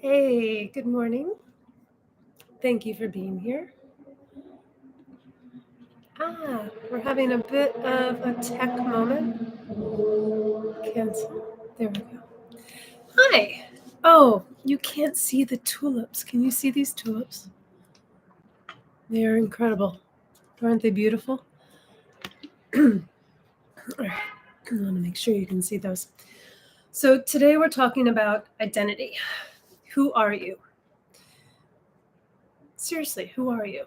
Hey, good morning. Thank you for being here. We're having a bit of a tech moment. Cancel. There we go. Hi. Oh, you can't see the tulips. Can you see these tulips? They are incredible. Aren't they beautiful? All right. I want to make sure you can see those. So today we're talking about identity. Who are you? Seriously, who are you?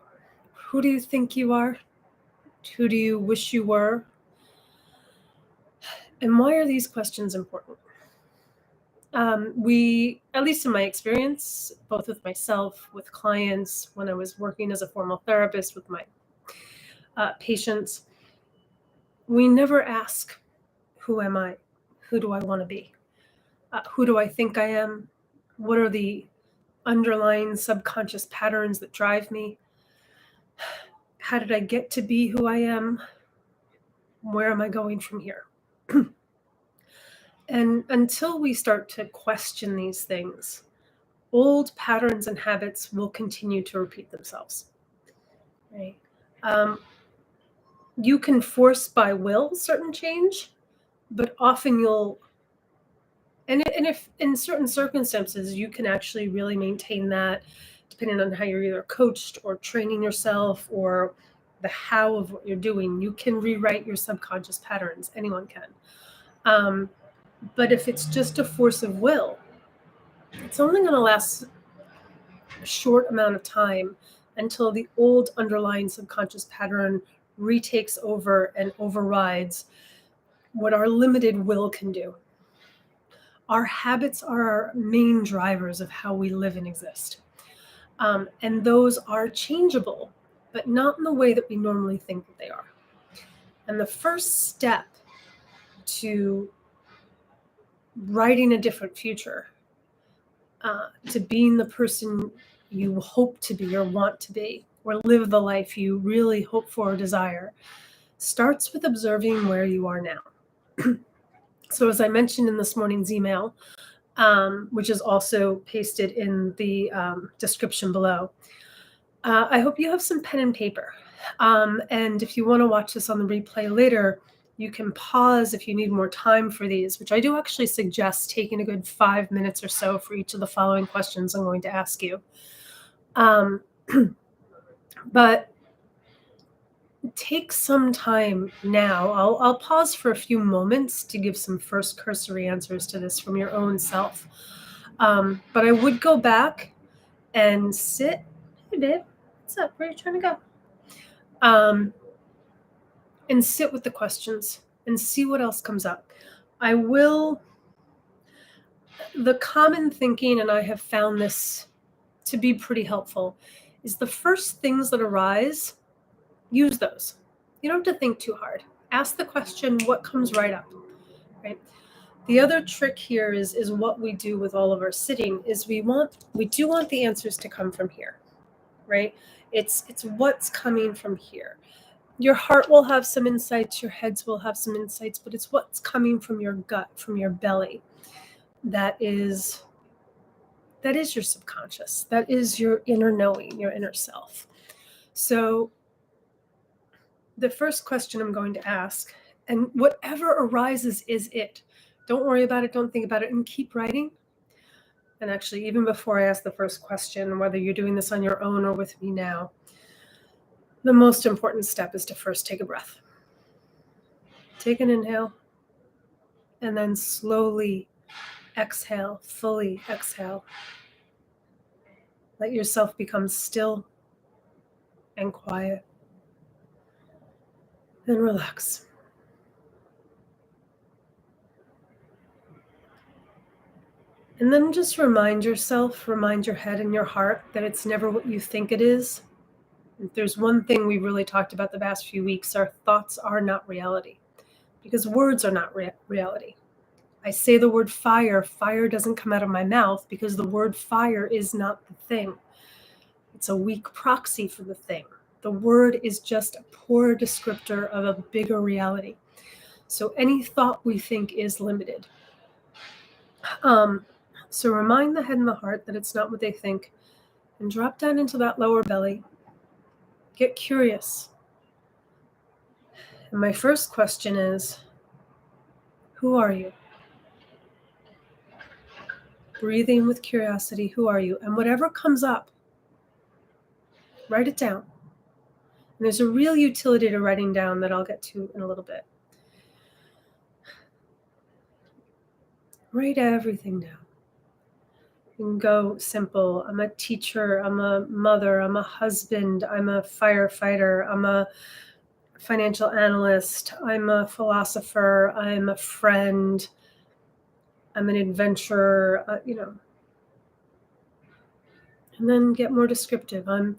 Who do you think you are? Who do you wish you were? And why are these questions important? At least in my experience, both with myself, with clients, when I was working as a formal therapist with my patients, we never ask, who am I? Who do I want to be? Who do I think I am? What are the underlying subconscious patterns that drive me? How did I get to be who I am? Where am I going from here? And until we start to question these things, old patterns and habits will continue to repeat themselves. Right? You can force by will certain change, but often and if in certain circumstances you can actually really maintain that, depending on how you're either coached or training yourself or the how of what you're doing, you can rewrite your subconscious patterns. Anyone can. But if it's just a force of will, it's only going to last a short amount of time until the old underlying subconscious pattern retakes over and overrides what our limited will can do. Our habits are our main drivers of how we live and exist. And those are changeable, but not in the way that we normally think that they are. And the first step to writing a different future, to being the person you hope to be or want to be, or live the life you really hope for or desire, starts with observing where you are now. So as I mentioned in this morning's email, which is also pasted in the description below, I hope you have some pen and paper. And if you want to watch this on the replay later, you can pause if you need more time for these, which I do actually suggest taking a good 5 minutes or so for each of the following questions I'm going to ask you. But take some time now. I'll pause for a few moments to give some first cursory answers to this from your own self. But I would go back and sit. Hey, babe, what's up? Where are you trying to go? And sit with the questions and see what else comes up. The common thinking, and I have found this to be pretty helpful, is the first things that arise, use those. You don't have to think too hard. Ask the question, what comes right up, right? The other trick here is what we do with all of our sitting is we do want the answers to come from here, right? It's what's coming from here. Your heart will have some insights, your heads will have some insights, but it's what's coming from your gut, from your belly. That is your subconscious. That is your inner knowing, your inner self. So the first question I'm going to ask, and whatever arises is it. Don't worry about it, don't think about it, and keep writing. And actually, even before I ask the first question, whether you're doing this on your own or with me now, the most important step is to first take a breath. Take an inhale, and then slowly exhale, fully exhale. Let yourself become still and quiet. And relax. And then just remind your head and your heart that it's never what you think it is. If there's one thing we really talked about the past few weeks, our thoughts are not reality, because words are not reality. I say the word fire doesn't come out of my mouth because the word fire is not the thing. It's a weak proxy for the thing. The word is just a poor descriptor of a bigger reality. So any thought we think is limited. So remind the head and the heart that it's not what they think, and drop down into that lower belly. Get curious. And my first question is, who are you? Breathing with curiosity, who are you? And whatever comes up, write it down. And there's a real utility to writing down that I'll get to in a little bit. Write everything down. You can go simple. I'm a teacher, I'm a mother, I'm a husband, I'm a firefighter, I'm a financial analyst, I'm a philosopher, I'm a friend, I'm an adventurer, And then get more descriptive. I'm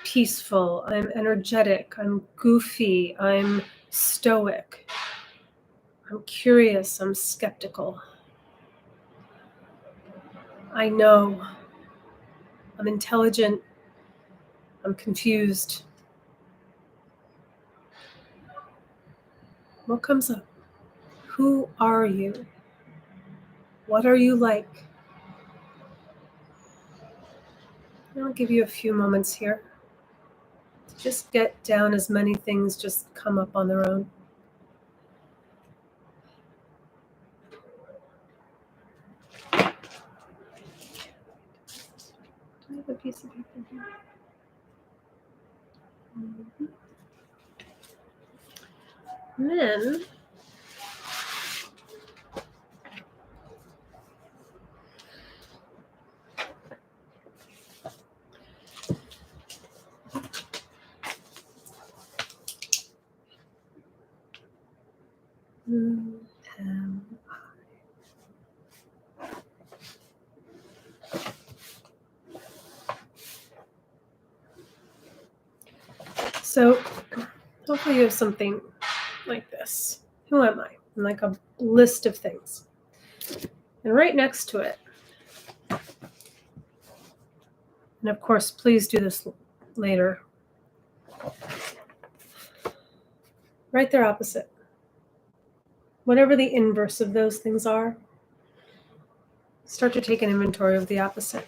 peaceful, I'm energetic, I'm goofy, I'm stoic, I'm curious, I'm skeptical. I know, I'm intelligent, I'm confused. What comes up? Who are you? What are you like? I'll give you a few moments here to just get down as many things just come up on their own. Do I have a piece of paper here? And then who am I? So hopefully you have something like this. Who am I? And like a list of things. And right next to it, and of course, please do this later, write their opposite. Whatever the inverse of those things are, start to take an inventory of the opposite.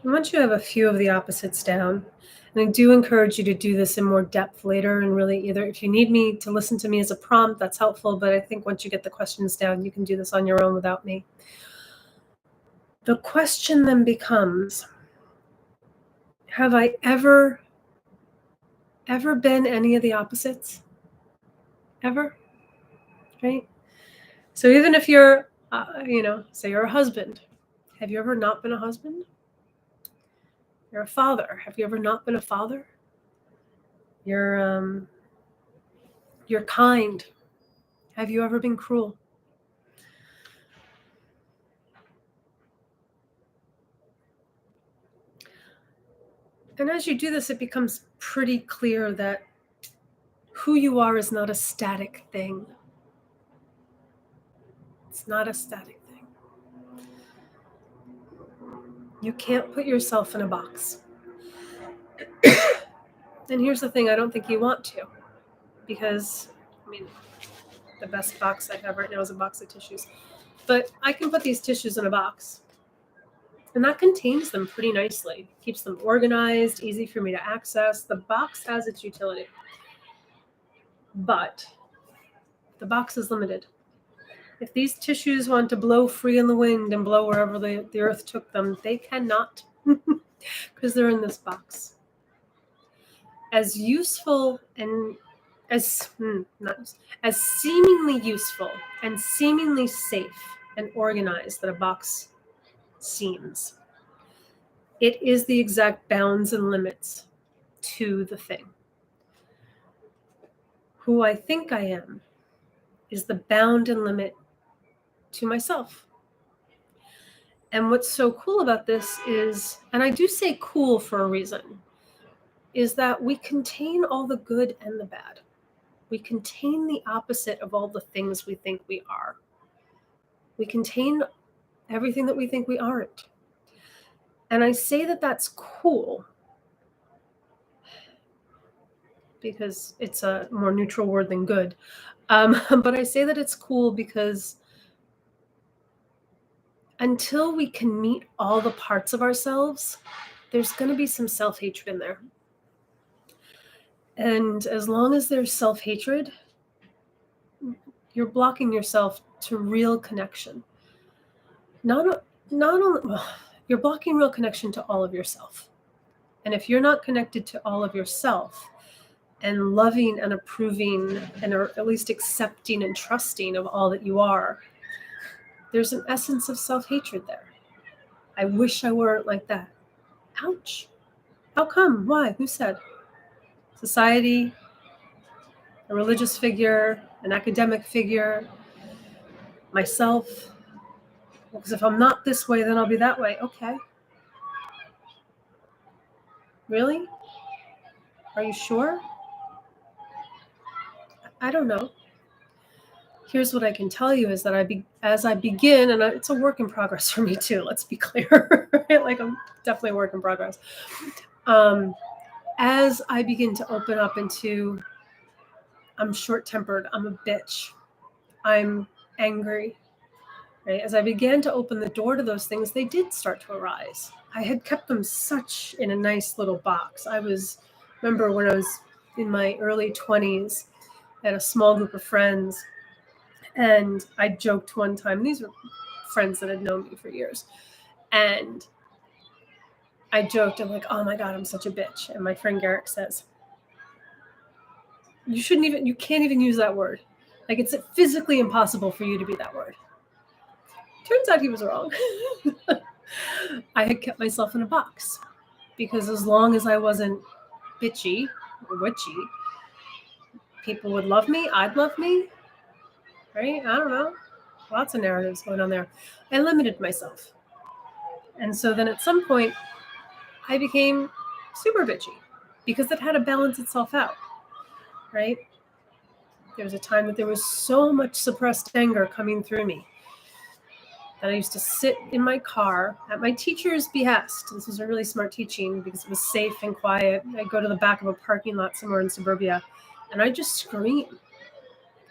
And once you have a few of the opposites down, and I do encourage you to do this in more depth later, and really either if you need me to listen to me as a prompt, that's helpful, but I think once you get the questions down, you can do this on your own without me. The question then becomes, have I ever been any of the opposites? Ever? Right? So even if you're, say you're a husband, have you ever not been a husband? You're a father. Have you ever not been a father? You're kind. Have you ever been cruel? And as you do this, it becomes pretty clear that who you are is not a static thing. It's not a static thing. You can't put yourself in a box. And here's the thing, I don't think you want to, because, the best box I have right now is a box of tissues. But I can put these tissues in a box, and that contains them pretty nicely. Keeps them organized, easy for me to access. The box has its utility. But the box is limited. If these tissues want to blow free in the wind and blow wherever the earth took them, they cannot, because they're in this box. As useful and as seemingly useful and seemingly safe and organized that a box seems, it is the exact bounds and limits to the thing. Who I think I am is the bound and limit to myself. And what's so cool about this is, and I do say cool for a reason, is that we contain all the good and the bad. We contain the opposite of all the things we think we are. We contain everything that we think we aren't. And I say that that's cool because it's a more neutral word than good. But I say that it's cool because until we can meet all the parts of ourselves, there's going to be some self-hatred in there. And as long as there's self-hatred, you're blocking yourself to real connection. Not only, well, you're blocking real connection to all of yourself. And if you're not connected to all of yourself and loving and approving and or at least accepting and trusting of all that you are, there's an essence of self-hatred there. I wish I weren't like that. Ouch. How come? Why? Who said? Society, a religious figure, an academic figure, myself. Because if I'm not this way, then I'll be that way. Okay. Really? Are you sure? I don't know. Here's what I can tell you is that as I begin, and it's a work in progress for me too, let's be clear. Like I'm definitely a work in progress. As I begin to open up into, I'm short-tempered, I'm a bitch, I'm angry, right? As I began to open the door to those things, they did start to arise. I had kept them such in a nice little box. Remember when I was in my early 20s, I had a small group of friends, and I joked one time, these were friends that had known me for years, and I joked, I'm like, oh my God, I'm such a bitch. And my friend Garrick says, you can't even use that word. Like it's physically impossible for you to be that word. Turns out he was wrong. I had kept myself in a box because as long as I wasn't bitchy or witchy, people would love me, I'd love me, right? I don't know. Lots of narratives going on there. I limited myself. And so then at some point, I became super bitchy because it had to balance itself out, right? There was a time that there was so much suppressed anger coming through me that I used to sit in my car at my teacher's behest. This was a really smart teaching because it was safe and quiet. I'd go to the back of a parking lot somewhere in suburbia and I'd just scream.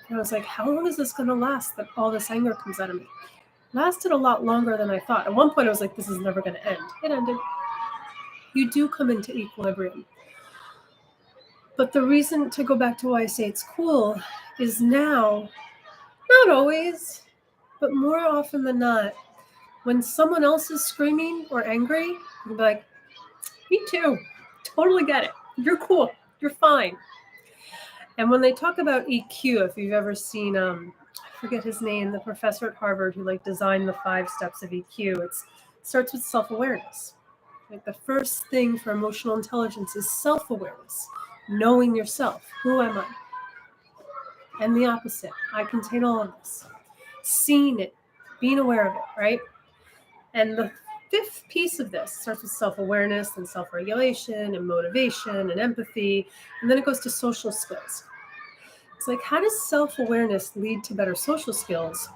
And I was like, how long is this going to last that all this anger comes out of me? It lasted a lot longer than I thought. At one point I was like, this is never going to end. It ended. You do come into equilibrium. But the reason to go back to why I say it's cool is now, not always, but more often than not, when someone else is screaming or angry, you'll be like, me too. Totally get it. You're cool. You're fine. And when they talk about EQ, if you've ever seen, I forget his name, the professor at Harvard who designed the 5 steps of EQ, it starts with self-awareness. Like the first thing for emotional intelligence is self-awareness, knowing yourself. Who am I? And the opposite. I contain all of this. Seeing it, being aware of it, right? And the 5th piece of this starts with self-awareness and self-regulation and motivation and empathy. And then it goes to social skills. It's like, how does self-awareness lead to better social skills?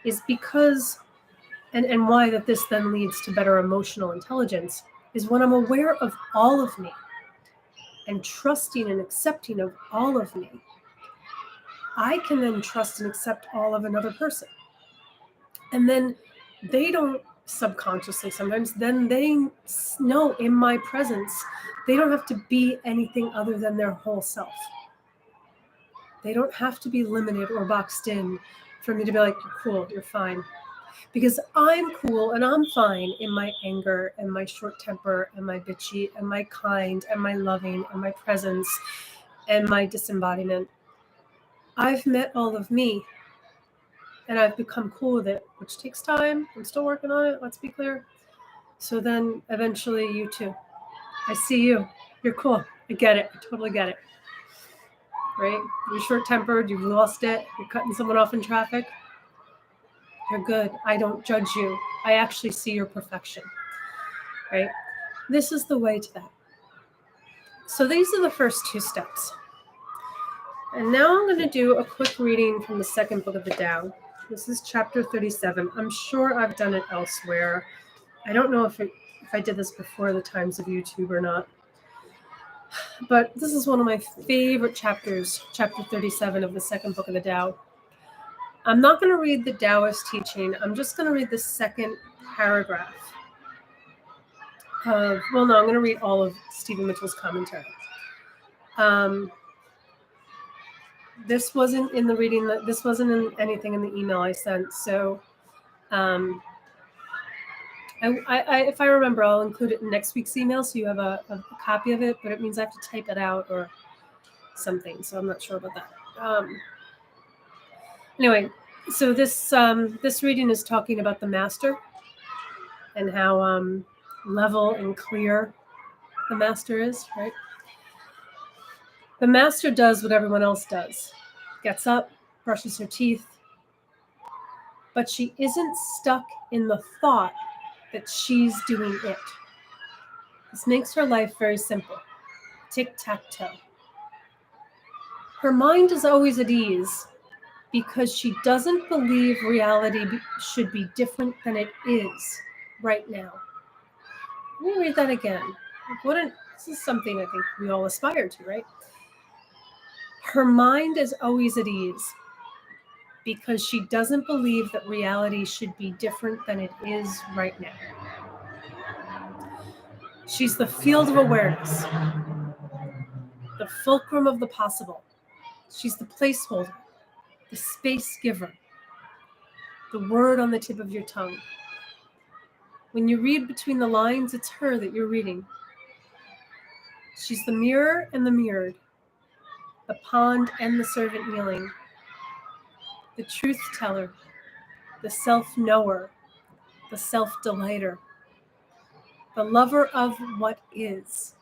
Is because, and why that this then leads to better emotional intelligence, is when I'm aware of all of me and trusting and accepting of all of me, I can then trust and accept all of another person. And then they don't subconsciously sometimes, then they know in my presence, they don't have to be anything other than their whole self. They don't have to be limited or boxed in for me to be like, you're cool, you're fine. Because I'm cool and I'm fine in my anger and my short temper and my bitchy and my kind and my loving and my presence and my disembodiment. I've met all of me and I've become cool with it, which takes time. I'm still working on it, let's be clear. So then eventually you too. I see you. You're cool. I get it. I totally get it. Right? You're short-tempered. You've lost it. You're cutting someone off in traffic. You're good. I don't judge you. I actually see your perfection. Right? This is the way to that. So these are the first 2 steps. And now I'm going to do a quick reading from the 2nd book of the Tao. This is chapter 37. I'm sure I've done it elsewhere. I don't know if I did this before the times of YouTube or not. But this is one of my favorite chapters, chapter 37 of the second book of the Tao. I'm not going to read the Taoist teaching. I'm just going to read the second paragraph. I'm going to read all of Stephen Mitchell's commentary. This wasn't in the reading. This wasn't in anything in the email I sent. So if I remember, I'll include it in next week's email so you have a copy of it, but it means I have to type it out or something. So I'm not sure about that. Anyway, so this reading is talking about the master and how level and clear the master is, right? The master does what everyone else does. Gets up, brushes her teeth, but she isn't stuck in the thought that she's doing it. This makes her life very simple. Tic-tac-toe. Her mind is always at ease because she doesn't believe reality should be different than it is right now. Let me read that again. This is something I think we all aspire to, right? Her mind is always at ease because she doesn't believe that reality should be different than it is right now. She's the field of awareness, the fulcrum of the possible. She's the placeholder, the space giver, the word on the tip of your tongue. When you read between the lines, it's her that you're reading. She's the mirror and the mirrored, the pond and the servant kneeling, the truth teller, the self-knower, the self-delighter, the lover of what is,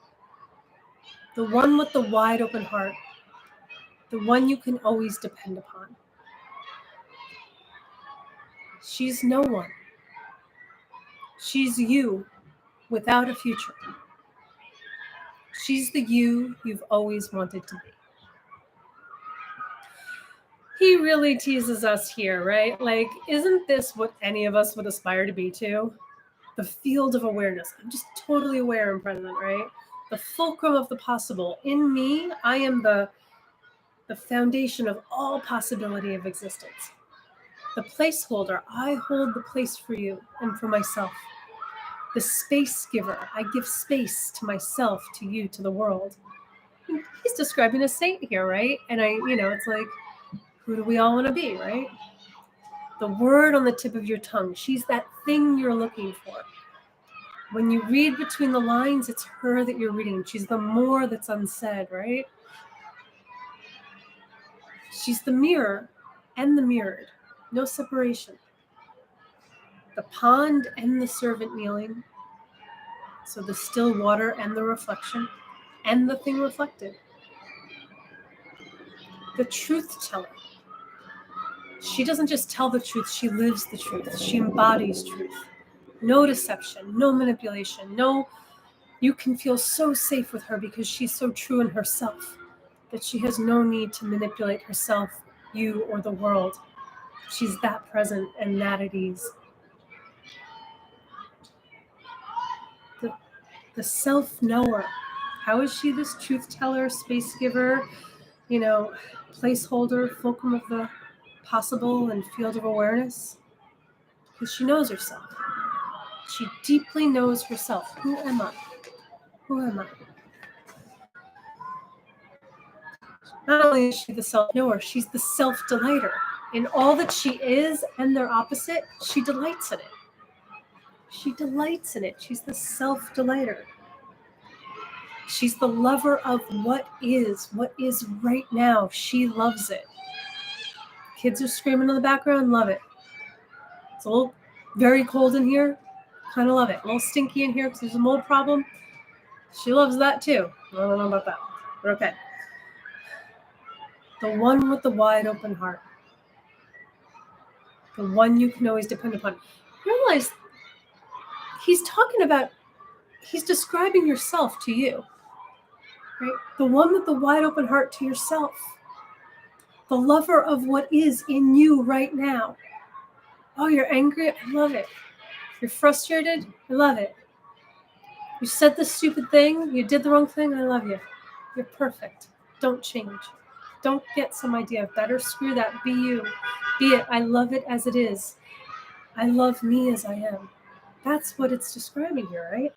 the one with the wide open heart, the one you can always depend upon. She's no one. She's you without a future. She's the you you've always wanted to be. He really teases us here, right? Like, isn't this what any of us would aspire to be to? The field of awareness. I'm just totally aware and present, right? The fulcrum of the possible. In me, I am the foundation of all possibility of existence. The placeholder. I hold the place for you and for myself. The space giver. I give space to myself, to you, to the world. He's describing a saint here, right? And it's like, who do we all want to be, right? The word on the tip of your tongue. She's that thing you're looking for. When you read between the lines, it's her that you're reading. She's the more that's unsaid, right? She's the mirror and the mirrored. No separation. The pond and the servant kneeling. So the still water and the reflection and the thing reflected. The truth teller. She doesn't just tell the truth, she lives the truth. She embodies truth. No deception, no manipulation, you can feel so safe with her because she's so true in herself that she has no need to manipulate herself, you, or the world. She's that present and that at ease. The self-knower. How is she this truth teller, space giver, placeholder, fulcrum of the possible and field of awareness? Because she knows herself. She deeply knows herself. Who am I? Who am I? Not only is she the self-knower, she's the self-delighter. In all that she is and their opposite, she delights in it. She delights in it. She's the self-delighter. She's the lover of what is right now. She loves it. Kids are screaming in the background, love it. It's a little very cold in here, kind of love it. A little stinky in here because there's a mold problem. She loves that too. I don't know about that, but okay. The one with the wide open heart. The one you can always depend upon. Realize he's describing yourself to you. Right? The one with the wide open heart to yourself. The lover of what is in you right now. Oh, you're angry? I love it. You're frustrated? I love it. You said the stupid thing? You did the wrong thing? I love you. You're perfect. Don't change. Don't get some idea of better. Screw that. Be you. Be it. I love it as it is. I love me as I am. That's what it's describing here, right?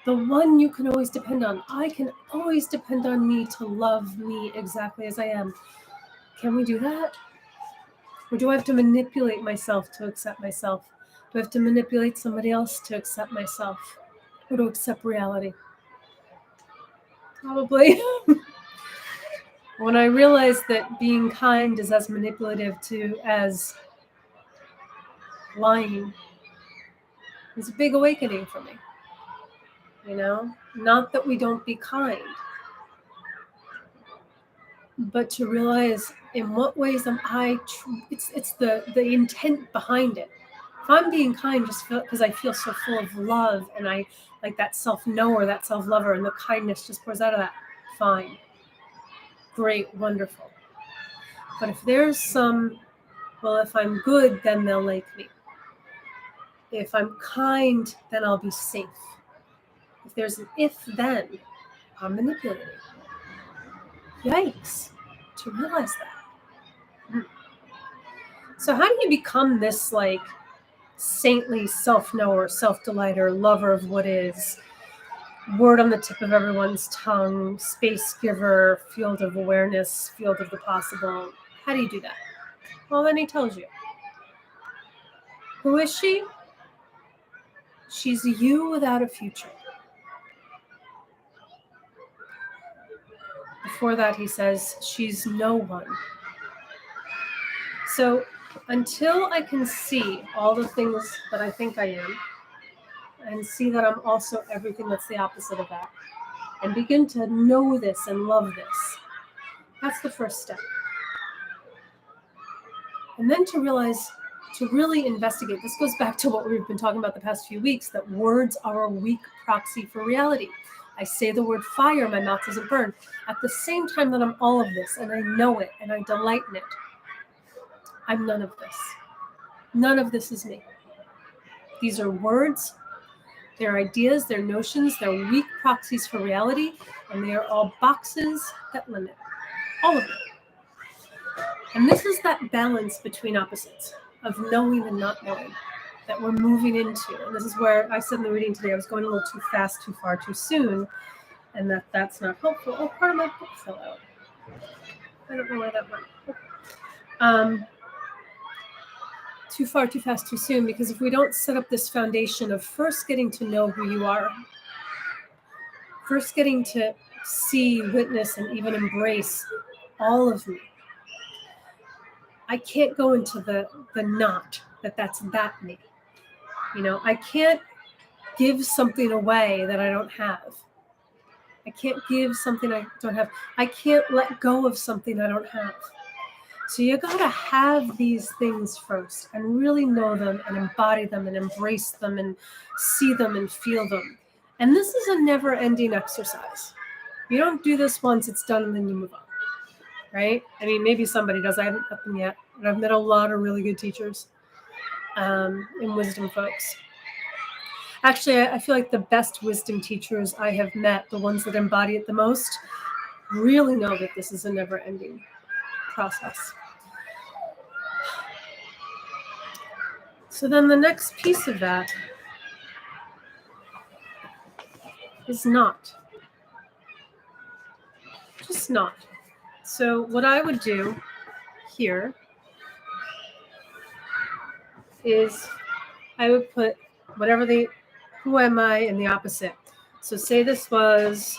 The one you can always depend on. I can always depend on me to love me exactly as I am. Can we do that? Or do I have to manipulate myself to accept myself? Do I have to manipulate somebody else to accept myself? Or to accept reality? Probably. When I realized that being kind is as manipulative as lying, it was a big awakening for me. Not that we don't be kind, but to realize in what ways am I. It's the intent behind it. If I'm being kind just because I feel so full of love and I like that self-knower, that self-lover, and the kindness just pours out of that, fine, great, wonderful. But if there's if I'm good, then they'll like me. If I'm kind, then I'll be safe. If there's an if-then, I'm manipulating. Yikes, to realize that. So how do you become this saintly self-knower, self-delighter, lover of what is, word on the tip of everyone's tongue, space giver, field of awareness, field of the possible? How do you do that? Well, then he tells you. Who is she? She's you without a future. Before that, he says, she's no one. So until I can see all the things that I think I am, and see that I'm also everything that's the opposite of that, and begin to know this and love this, that's the first step. And then to realize, to really investigate, this goes back to what we've been talking about the past few weeks, that words are a weak proxy for reality. I say the word fire, my mouth doesn't burn. At the same time that I'm all of this, and I know it, and I delight in it, I'm none of this. None of this is me. These are words, they're ideas, they're notions, they're weak proxies for reality, and they are all boxes that limit. All of them. And this is that balance between opposites of knowing and not knowing that we're moving into. And this is where I said in the reading today, I was going a little too fast, too far, too soon, and that's not helpful. Oh, part of my book fell out. I don't know where that went. Too far, too fast, too soon, because if we don't set up this foundation of first getting to know who you are, first getting to see, witness, and even embrace all of me, I can't go into the not, that's that me. I can't give something away that I don't have. I can't give something I don't have. I can't let go of something I don't have. So you gotta have these things first and really know them and embody them and embrace them and see them and feel them. And this is a never-ending exercise. You don't do this once, it's done, and then you move on, right? I mean, maybe somebody does. I haven't met them yet. And I've met a lot of really good teachers and wisdom folks. Actually, I feel like the best wisdom teachers I have met, the ones that embody it the most, really know that this is a never-ending process. So then the next piece of that is not. Just not. So what I would do here is I would put who am I in the opposite. So say this was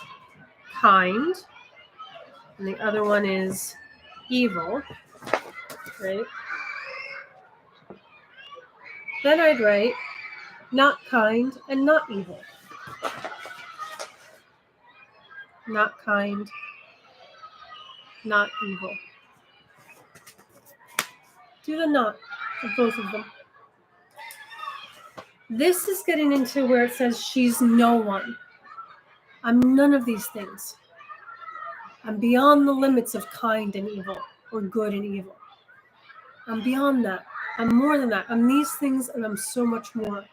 kind, and the other one is evil, right? Then I'd write not kind and not evil. Not kind, not evil. Do the not of both of them. This is getting into where it says she's no one. I'm none of these things. I'm beyond the limits of kind and evil or good and evil. I'm beyond that. I'm more than that. I'm these things and I'm so much more.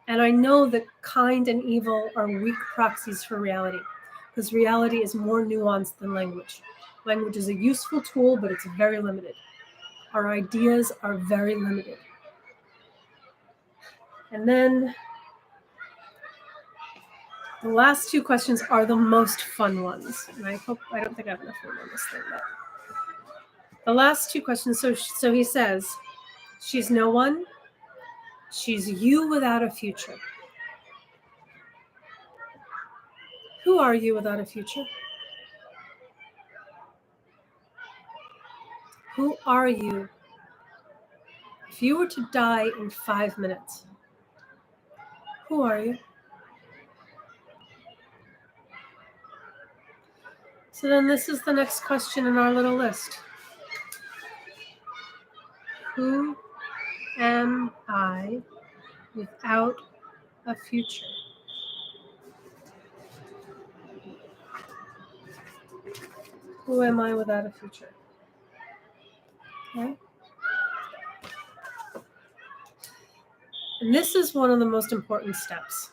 And I know that kind and evil are weak proxies for reality, because reality is more nuanced than language. Language is a useful tool, but it's very limited. Our ideas are very limited. And then the last two questions are the most fun ones. And I don't think I have enough room on this thing, but the last two questions. So he says, she's no one. She's you without a future. Who are you without a future? Who are you if you were to die in 5 minutes? Who are you? So then this is the next question in our little list. Who am I without a future? Who am I without a future? Okay. And this is one of the most important steps,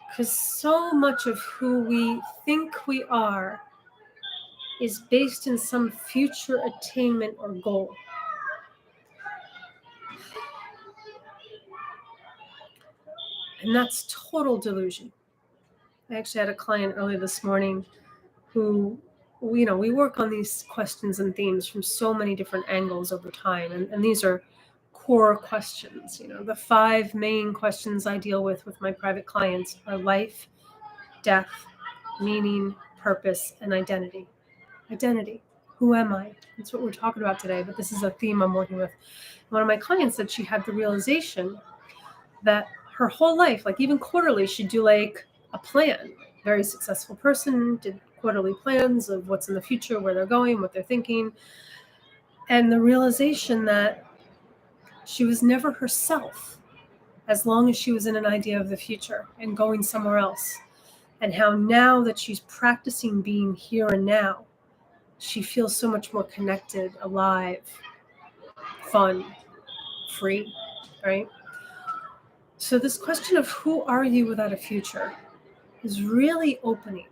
because so much of who we think we are is based in some future attainment or goal. And that's total delusion. I actually had a client early this morning who, we work on these questions and themes from so many different angles over time. And these are core questions. The 5 main questions I deal with my private clients are life, death, meaning, purpose, and identity. Identity. Who am I? That's what we're talking about today, but this is a theme I'm working with. One of my clients said she had the realization that her whole life, like even quarterly, she'd do like a plan. Very successful person, did quarterly plans of what's in the future, where they're going, what they're thinking. And the realization that she was never herself as long as she was in an idea of the future and going somewhere else. And how now that she's practicing being here and now, she feels so much more connected, alive, fun, free, right? So this question of who are you without a future is really opening.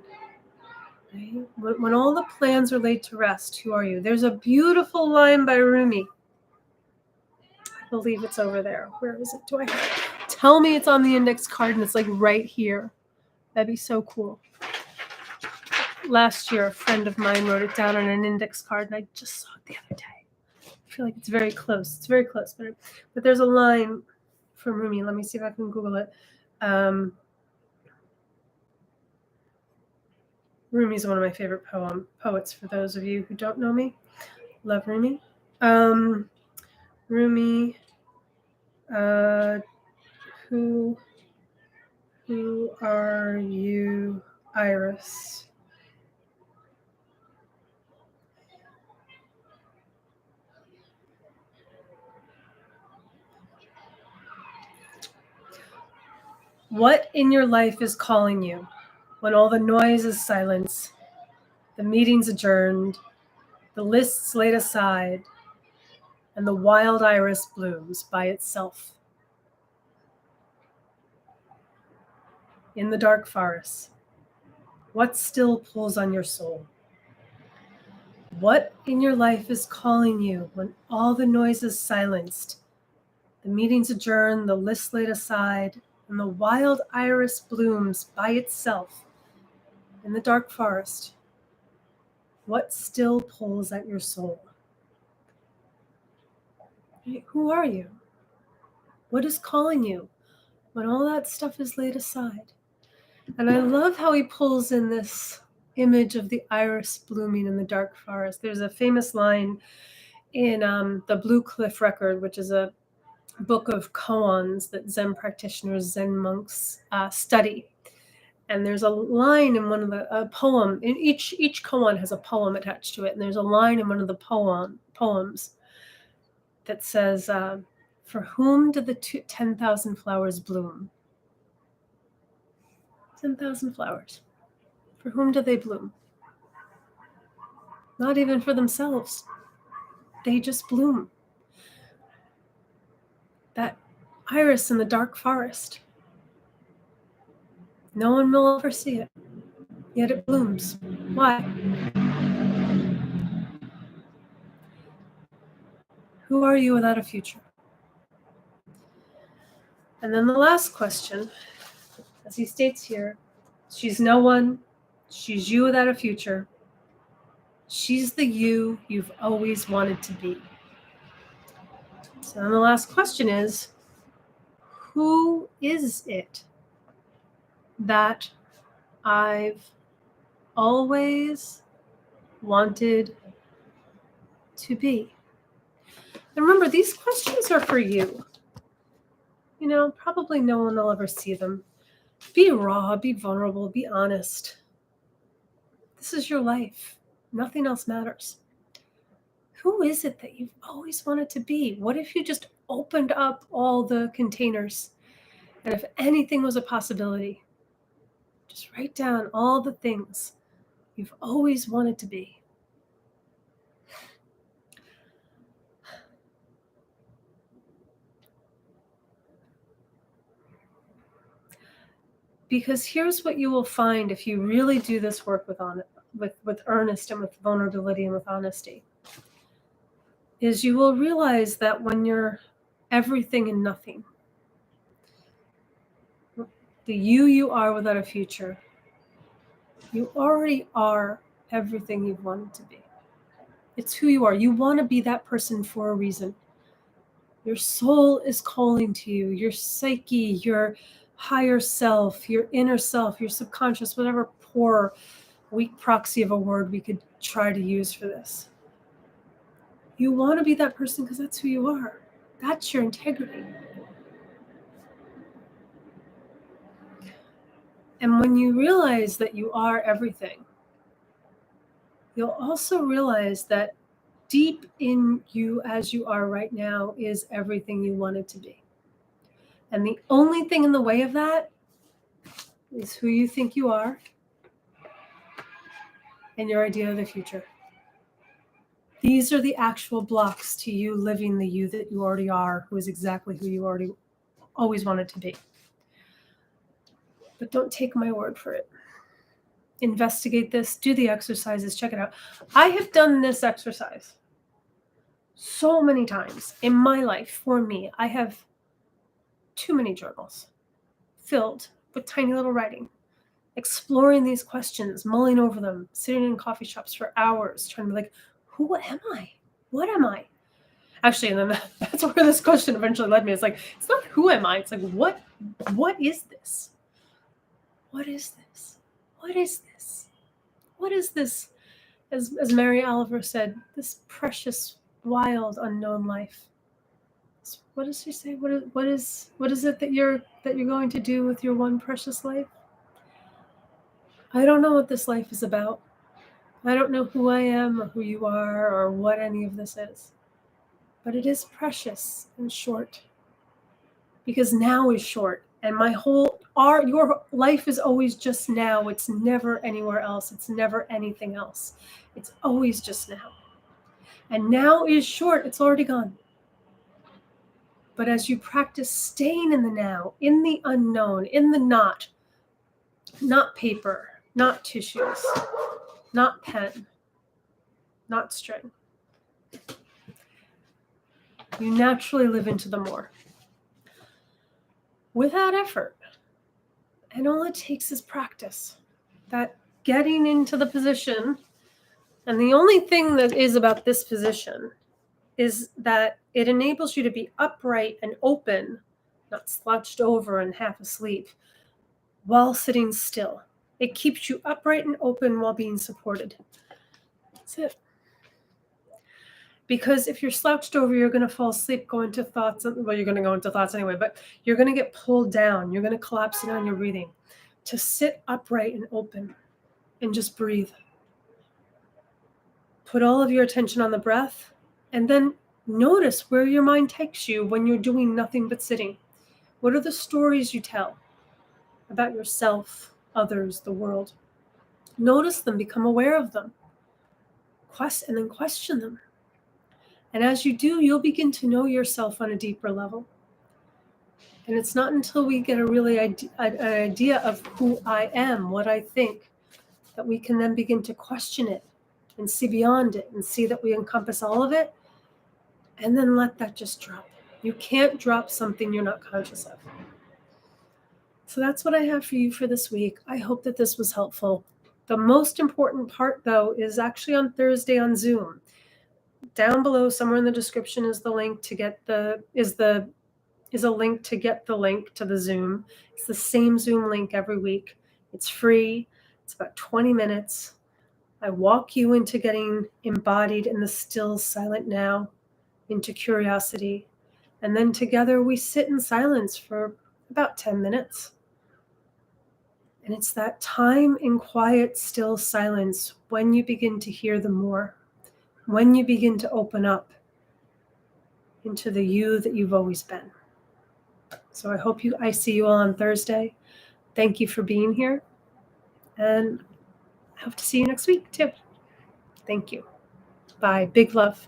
Right? When all the plans are laid to rest, who are you? There's a beautiful line by Rumi. I believe it's over there. Where is it? Tell me it's on the index card and it's like right here. That'd be so cool. Last year, a friend of mine wrote it down on an index card and I just saw it the other day. I feel like it's very close. It's very close. But there's a line from Rumi. Let me see if I can Google it. Rumi's one of my favorite poets, for those of you who don't know me. Love Rumi. Rumi, who are you, Iris? What in your life is calling you when all the noise is silence, the meeting's adjourned, the list's laid aside, and the wild iris blooms by itself? In the dark forest, what still pulls on your soul? What in your life is calling you when all the noise is silenced, the meeting's adjourned, the list laid aside, and the wild iris blooms by itself in the dark forest? What still pulls at your soul? Who are you? What is calling you when all that stuff is laid aside? And I love how he pulls in this image of the iris blooming in the dark forest. There's a famous line in the Blue Cliff Record, which is a book of koans that Zen practitioners, Zen monks study. And there's a line in one of a poem. In each koan has a poem attached to it, and there's a line in one of the poems that says, "For whom did the 10,000 flowers bloom?" 10,000 flowers. For whom do they bloom? Not even for themselves. they just bloom. That iris in the dark forest. No one will ever see it, yet it blooms. Why? Who are you without a future? And then the last question, as he states here, she's no one, she's you without a future. She's the you you've always wanted to be. So then the last question is, who is it that I've always wanted to be? And remember, these questions are for you. You know, probably no one will ever see them. Be raw, be vulnerable, be honest. This is your life. Nothing else matters. Who is it that you've always wanted to be? What if you just opened up all the containers? And if anything was a possibility, just write down all the things you've always wanted to be. Because here's what you will find if you really do this work with earnest and with vulnerability and with honesty, is you will realize that when you're everything and nothing, the you are without a future, you already are everything you've wanted to be. It's who you are. You want to be that person for a reason. Your soul is calling to you, your psyche, your higher self, your inner self, your subconscious, whatever poor, weak proxy of a word we could try to use for this. You want to be that person because that's who you are. That's your integrity. And when you realize that you are everything, you'll also realize that deep in you as you are right now is everything you wanted to be. And the only thing in the way of that is who you think you are and your idea of the future. These are the actual blocks to you living the you that you already are, who is exactly who you already always wanted to be. But don't take my word for it. Investigate this, do the exercises, check it out. I have done this exercise so many times in my life. For me, I have too many journals filled with tiny little writing, exploring these questions, mulling over them, sitting in coffee shops for hours, trying to be like, who am I? What am I? Actually, and then that's where this question eventually led me. It's like, it's not who am I? It's like, what is this? What is this? What is this? What is this? As Mary Oliver said, this precious, wild, unknown life. What does she say? What is it that you're going to do with your one precious life? I don't know what this life is about. I don't know who I am or who you are or what any of this is. But it is precious and short. Because now is short. And your life is always just now. It's never anywhere else. It's never anything else. It's always just now. And now is short. It's already gone. But as you practice staying in the now, in the unknown, in the not paper, not tissues, not pen, not string, you naturally live into the more. Without effort. And all it takes is practice. That getting into the position, and the only thing that is about this position is that it enables you to be upright and open, not slouched over and half asleep, while sitting still. It keeps you upright and open while being supported. That's it. Because if you're slouched over, you're going to fall asleep, go into thoughts. Well, you're going to go into thoughts anyway, but you're going to get pulled down. You're going to collapse in on your breathing. To sit upright and open and just breathe. Put all of your attention on the breath, and then notice where your mind takes you when you're doing nothing but sitting. What are the stories you tell about yourself, others, the world? Notice them, become aware of them, and then question them. And as you do, you'll begin to know yourself on a deeper level. And it's not until we get a really an idea of who I am, what I think, that we can then begin to question it and see beyond it and see that we encompass all of it, and then let that just drop. You can't drop something you're not conscious of. So that's what I have for you for this week. I hope that this was helpful. The most important part, though, is actually on Thursday on Zoom. Down below, somewhere in the description, is the link to get is a link to get the link to the Zoom. It's the same Zoom link every week. It's free. It's about 20 minutes. I walk you into getting embodied in the still silent now, into curiosity. And then together we sit in silence for about 10 minutes. And it's that time in quiet, still silence when you begin to hear the more, when you begin to open up into the you that you've always been. So I see you all on Thursday. Thank you for being here. And I hope to see you next week too. Thank you. Bye. Big love.